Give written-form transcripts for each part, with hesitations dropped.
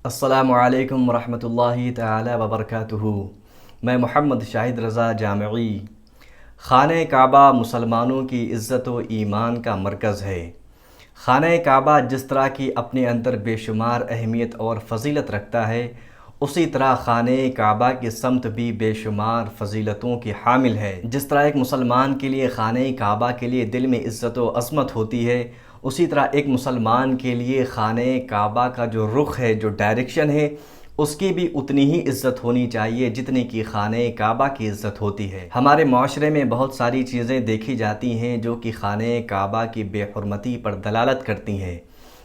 السلام علیکم ورحمۃ اللہ تعالی وبرکاتہ۔ میں محمد شاہد رضا جامعی۔ خانہ کعبہ مسلمانوں کی عزت و ایمان کا مرکز ہے۔ خانہ کعبہ جس طرح کی اپنے اندر بے شمار اہمیت اور فضیلت رکھتا ہے، اسی طرح خانہ کعبہ کی سمت بھی بے شمار فضیلتوں کی حامل ہے۔ جس طرح ایک مسلمان کے لیے خانہ کعبہ کے لیے دل میں عزت و عظمت ہوتی ہے، اسی طرح ایک مسلمان کے لیے خانہ کعبہ کا جو رخ ہے، جو ڈائریکشن ہے، اس کی بھی اتنی ہی عزت ہونی چاہیے جتنی کہ خانہ کعبہ کی عزت ہوتی ہے۔ ہمارے معاشرے میں بہت ساری چیزیں دیکھی جاتی ہیں جو کہ خانہ کعبہ کی بے حرمتی پر دلالت کرتی ہیں،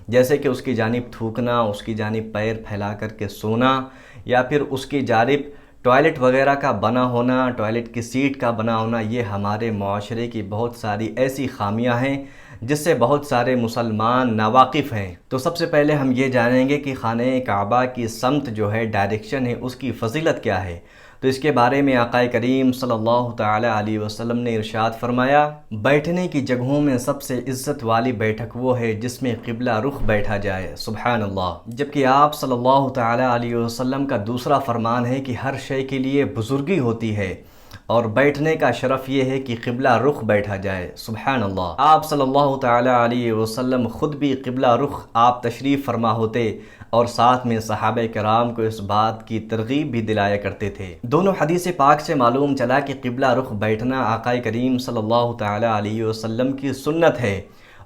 جیسے کہ اس کی جانب تھوکنا، اس کی جانب پیر پھیلا کر کے سونا، یا پھر اس کی جانب ٹوائلٹ وغیرہ کا بنا ہونا، ٹوائلٹ کی سیٹ کا بنا ہونا۔ یہ ہمارے معاشرے کی بہت ساری ایسی خامیاں ہیں جس سے بہت سارے مسلمان ناواقف ہیں۔ تو سب سے پہلے ہم یہ جانیں گے کہ خانہ کعبہ کی سمت جو ہے، ڈائریکشن ہے، اس کی فضیلت کیا ہے۔ تو اس کے بارے میں آقا کریم صلی اللہ تعالی علیہ وسلم نے ارشاد فرمایا، بیٹھنے کی جگہوں میں سب سے عزت والی بیٹھک وہ ہے جس میں قبلہ رخ بیٹھا جائے، سبحان اللہ۔ جبکہ آپ صلی اللہ تعالی علیہ وسلم کا دوسرا فرمان ہے کہ ہر شے کے لیے بزرگی ہوتی ہے، اور بیٹھنے کا شرف یہ ہے کہ قبلہ رخ بیٹھا جائے، سبحان اللہ۔ آپ صلی اللہ تعالی علیہ وسلم خود بھی قبلہ رخ آپ تشریف فرما ہوتے، اور ساتھ میں صحابہ کرام کو اس بات کی ترغیب بھی دلایا کرتے تھے۔ دونوں حدیث پاک سے معلوم چلا کہ قبلہ رخ بیٹھنا آقا کریم صلی اللہ تعالی علیہ وسلم کی سنت ہے۔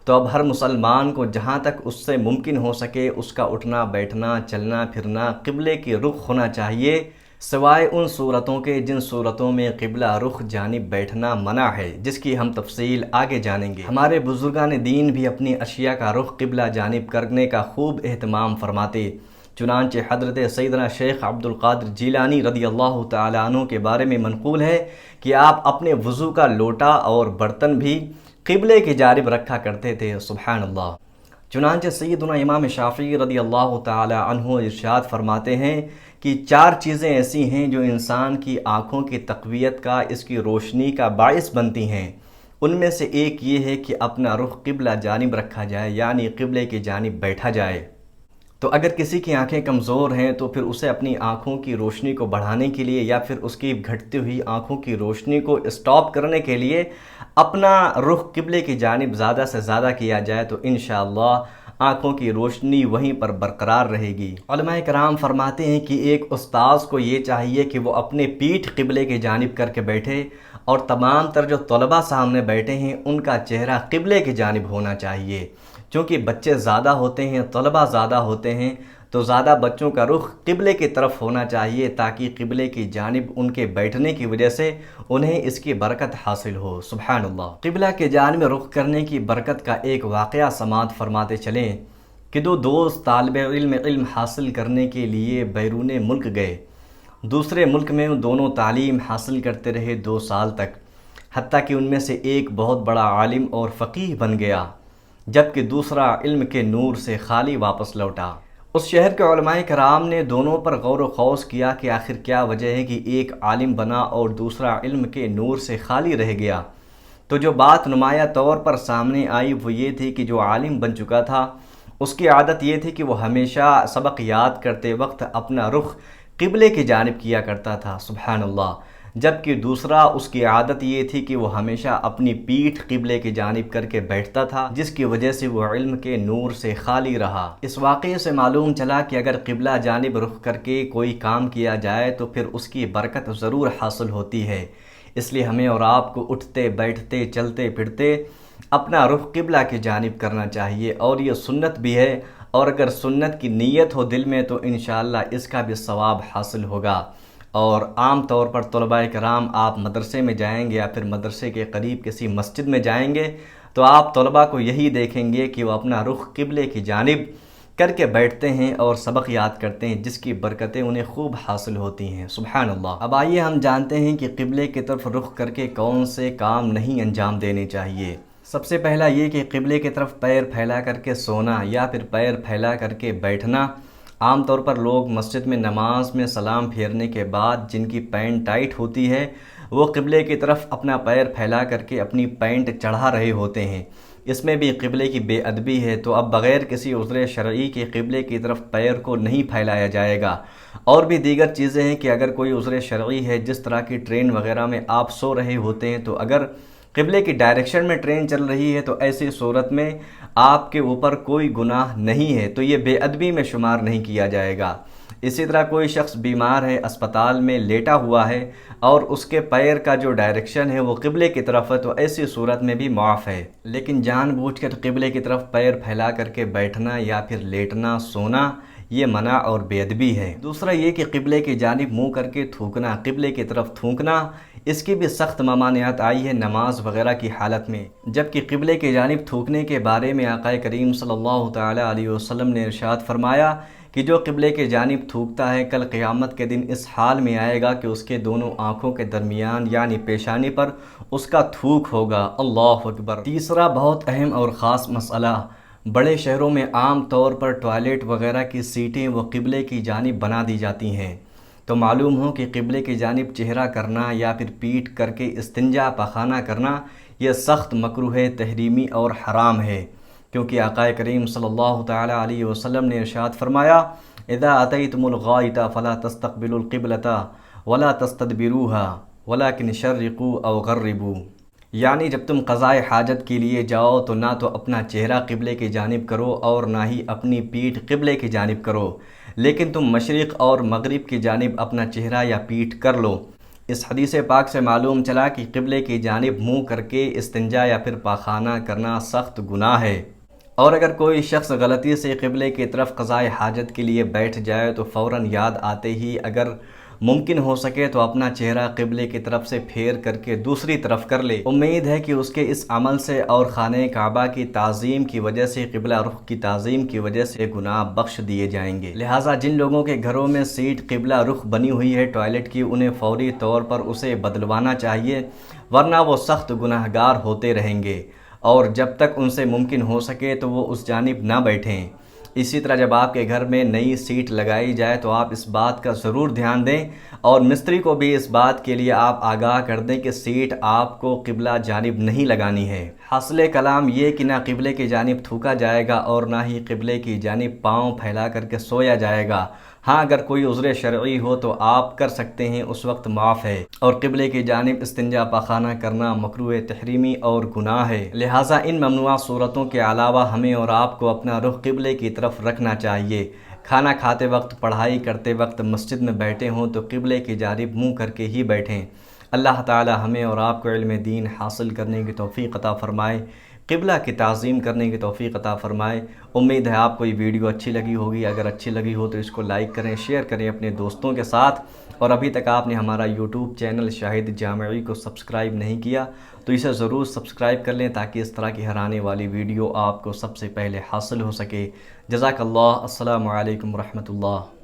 تو اب ہر مسلمان کو جہاں تک اس سے ممکن ہو سکے اس کا اٹھنا بیٹھنا، چلنا پھرنا قبلے کی رخ ہونا چاہیے، سوائے ان صورتوں کے جن صورتوں میں قبلہ رخ جانب بیٹھنا منع ہے، جس کی ہم تفصیل آگے جانیں گے۔ ہمارے بزرگان دین بھی اپنی اشیاء کا رخ قبلہ جانب کرنے کا خوب اہتمام فرماتے۔ چنانچہ حضرت سیدنا شیخ عبد القادر جیلانی رضی اللہ تعالیٰ عنہ کے بارے میں منقول ہے کہ آپ اپنے وضو کا لوٹا اور برتن بھی قبلے کی جانب رکھا کرتے تھے، سبحان اللہ۔ چنانچہ سیدنا امام شافعی رضی اللہ تعالیٰ عنہ ارشاد فرماتے ہیں کہ 4 چیزیں ایسی ہیں جو انسان کی آنکھوں کی تقویت کا، اس کی روشنی کا باعث بنتی ہیں۔ ان میں سے ایک یہ ہے کہ اپنا رخ قبلہ جانب رکھا جائے، یعنی قبلے کی جانب بیٹھا جائے۔ تو اگر کسی کی آنکھیں کمزور ہیں تو پھر اسے اپنی آنکھوں کی روشنی کو بڑھانے کے لیے، یا پھر اس کی گھٹتی ہوئی آنکھوں کی روشنی کو اسٹاپ کرنے کے لیے اپنا رخ قبلے کی جانب زیادہ سے زیادہ کیا جائے تو انشاءاللہ آنکھوں کی روشنی وہیں پر برقرار رہے گی۔ علماء کرام فرماتے ہیں کہ ایک استاذ کو یہ چاہیے کہ وہ اپنے پیٹھ قبلے کی جانب کر کے بیٹھے، اور تمام تر جو طلباء سامنے بیٹھے ہیں ان کا چہرہ قبلے کی جانب ہونا چاہیے، چونکہ بچے زیادہ ہوتے ہیں، طلباء زیادہ ہوتے ہیں، تو زیادہ بچوں کا رخ قبلے کی طرف ہونا چاہیے تاکہ قبلے کی جانب ان کے بیٹھنے کی وجہ سے انہیں اس کی برکت حاصل ہو، سبحان اللہ۔ قبلہ کی جانب رخ کرنے کی برکت کا ایک واقعہ سماعت فرماتے چلیں کہ 2 دوست طالب علم حاصل کرنے کے لیے بیرون ملک گئے۔ دوسرے ملک میں دونوں تعلیم حاصل کرتے رہے 2 سال تک، حتیٰ کہ ان میں سے ایک بہت بڑا عالم اور فقیہ بن گیا، جبکہ دوسرا علم کے نور سے خالی واپس لوٹا۔ اس شہر کے علماء کرام نے دونوں پر غور و خوض کیا کہ آخر کیا وجہ ہے کہ ایک عالم بنا اور دوسرا علم کے نور سے خالی رہ گیا۔ تو جو بات نمایاں طور پر سامنے آئی وہ یہ تھی کہ جو عالم بن چکا تھا اس کی عادت یہ تھی کہ وہ ہمیشہ سبق یاد کرتے وقت اپنا رخ قبلے کی جانب کیا کرتا تھا، سبحان اللہ، جبکہ دوسرا اس کی عادت یہ تھی کہ وہ ہمیشہ اپنی پیٹھ قبلے کی جانب کر کے بیٹھتا تھا، جس کی وجہ سے وہ علم کے نور سے خالی رہا۔ اس واقعے سے معلوم چلا کہ اگر قبلہ جانب رخ کر کے کوئی کام کیا جائے تو پھر اس کی برکت ضرور حاصل ہوتی ہے۔ اس لیے ہمیں اور آپ کو اٹھتے بیٹھتے چلتے پھرتے اپنا رخ قبلہ کی جانب کرنا چاہیے، اور یہ سنت بھی ہے، اور اگر سنت کی نیت ہو دل میں تو انشاءاللہ اس کا بھی ثواب حاصل ہوگا۔ اور عام طور پر طلباء کرام آپ مدرسے میں جائیں گے یا پھر مدرسے کے قریب کسی مسجد میں جائیں گے تو آپ طلباء کو یہی دیکھیں گے کہ وہ اپنا رخ قبلے کی جانب کر کے بیٹھتے ہیں اور سبق یاد کرتے ہیں، جس کی برکتیں انہیں خوب حاصل ہوتی ہیں، سبحان اللہ۔ اب آئیے ہم جانتے ہیں کہ قبلے کی طرف رخ کر کے کون سے کام نہیں انجام دینے چاہیے۔ سب سے پہلا یہ کہ قبلے کی طرف پیر پھیلا کر کے سونا یا پھر پیر پھیلا کر کے بیٹھنا۔ عام طور پر لوگ مسجد میں نماز میں سلام پھیرنے کے بعد جن کی پینٹ ٹائٹ ہوتی ہے وہ قبلے کی طرف اپنا پیر پھیلا کر کے اپنی پینٹ چڑھا رہے ہوتے ہیں۔ اس میں بھی قبلے کی بے ادبی ہے، تو اب بغیر کسی عذر شرعی کے قبلے کی طرف پیر کو نہیں پھیلایا جائے گا۔ اور بھی دیگر چیزیں ہیں کہ اگر کوئی عذر شرعی ہے، جس طرح کی ٹرین وغیرہ میں آپ سو رہے ہوتے ہیں، تو اگر قبلے کی ڈائریکشن میں ٹرین چل رہی ہے تو ایسی صورت میں آپ کے اوپر کوئی گناہ نہیں ہے، تو یہ بے ادبی میں شمار نہیں کیا جائے گا۔ اسی طرح کوئی شخص بیمار ہے، اسپتال میں لیٹا ہوا ہے اور اس کے پیر کا جو ڈائریکشن ہے وہ قبلے کی طرف ہے، تو ایسی صورت میں بھی معاف ہے۔ لیکن جان بوجھ کر قبلے کی طرف پیر پھیلا کر کے بیٹھنا یا پھر لیٹنا، سونا، یہ منع اور بے ادبی ہے۔ دوسرا یہ کہ قبلے کی جانب منہ کر کے تھوکنا، قبلے کی طرف تھوکنا، اس کی بھی سخت ممانعت آئی ہے نماز وغیرہ کی حالت میں۔ جبکہ قبلے کی جانب تھوکنے کے بارے میں آقا کریم صلی اللہ تعالی علیہ وسلم نے ارشاد فرمایا کہ جو قبلے کی جانب تھوکتا ہے کل قیامت کے دن اس حال میں آئے گا کہ اس کے دونوں آنکھوں کے درمیان یعنی پیشانی پر اس کا تھوک ہوگا۔ اللہ اکبر۔ تیسرا بہت اہم اور خاص مسئلہ، بڑے شہروں میں عام طور پر ٹوائلٹ وغیرہ کی سیٹیں وہ قبلے کی جانب بنا دی جاتی ہیں، تو معلوم ہو کہ قبلے کی جانب چہرہ کرنا یا پھر پیٹھ کر کے استنجا پاخانہ کرنا یہ سخت مکروہ تحریمی اور حرام ہے، کیونکہ آقا کریم صلی اللہ تعالی علیہ وسلم نے ارشاد فرمایا اذا اتیتم الغائط فلا تستقبلوا القبلة ولا تستدبروها ولكن شرقوا او غربوا، یعنی جب تم قضائے حاجت کے لیے جاؤ تو نہ تو اپنا چہرہ قبلے کی جانب کرو اور نہ ہی اپنی پیٹھ قبلے کی جانب کرو، لیکن تم مشرق اور مغرب کی جانب اپنا چہرہ یا پیٹھ کر لو۔ اس حدیث پاک سے معلوم چلا کہ قبلے کی جانب منہ کر کے استنجا یا پھر پاخانہ کرنا سخت گناہ ہے، اور اگر کوئی شخص غلطی سے قبلے کی طرف قضائے حاجت کے لیے بیٹھ جائے تو فوراً یاد آتے ہی اگر ممکن ہو سکے تو اپنا چہرہ قبلے کی طرف سے پھیر کر کے دوسری طرف کر لے۔ امید ہے کہ اس کے اس عمل سے اور خانہ کعبہ کی تعظیم کی وجہ سے، قبلہ رخ کی تعظیم کی وجہ سے گناہ بخش دیے جائیں گے۔ لہٰذا جن لوگوں کے گھروں میں سیٹ قبلہ رخ بنی ہوئی ہے ٹوائلٹ کی، انہیں فوری طور پر اسے بدلوانا چاہیے، ورنہ وہ سخت گناہگار ہوتے رہیں گے، اور جب تک ان سے ممکن ہو سکے تو وہ اس جانب نہ بیٹھیں۔ اسی طرح جب آپ کے گھر میں نئی سیٹ لگائی جائے تو آپ اس بات کا ضرور دھیان دیں اور مستری کو بھی اس بات کے لیے آپ آگاہ کر دیں کہ سیٹ آپ کو قبلہ جانب نہیں لگانی ہے۔ حاصل کلام یہ کہ نہ قبلے کی جانب تھوکا جائے گا اور نہ ہی قبلے کی جانب پاؤں پھیلا کر کے سویا جائے گا۔ ہاں اگر کوئی عذر شرعی ہو تو آپ کر سکتے ہیں، اس وقت معاف ہے، اور قبلے کی جانب استنجا پاخانہ کرنا مکروہ تحریمی اور گناہ ہے۔ لہٰذا ان ممنوع صورتوں کے علاوہ ہمیں اور آپ کو اپنا رخ قبلے کی طرف رکھنا چاہیے۔ کھانا کھاتے وقت، پڑھائی کرتے وقت مسجد میں بیٹھے ہوں تو قبلے کی جانب منہ کر کے ہی بیٹھیں۔ اللہ تعالی ہمیں اور آپ کو علم دین حاصل کرنے کی توفیق عطا فرمائے، قبلہ کی تعظیم کرنے کی توفیق عطا فرمائے۔ امید ہے آپ کو یہ ویڈیو اچھی لگی ہوگی، اگر اچھی لگی ہو تو اس کو لائک کریں، شیئر کریں اپنے دوستوں کے ساتھ، اور ابھی تک آپ نے ہمارا یوٹیوب چینل شاہد جامعی کو سبسکرائب نہیں کیا تو اسے ضرور سبسکرائب کر لیں تاکہ اس طرح کی ہر آنے والی ویڈیو آپ کو سب سے پہلے حاصل ہو سکے۔ جزاک اللہ۔ السلام علیکم ورحمۃ اللہ۔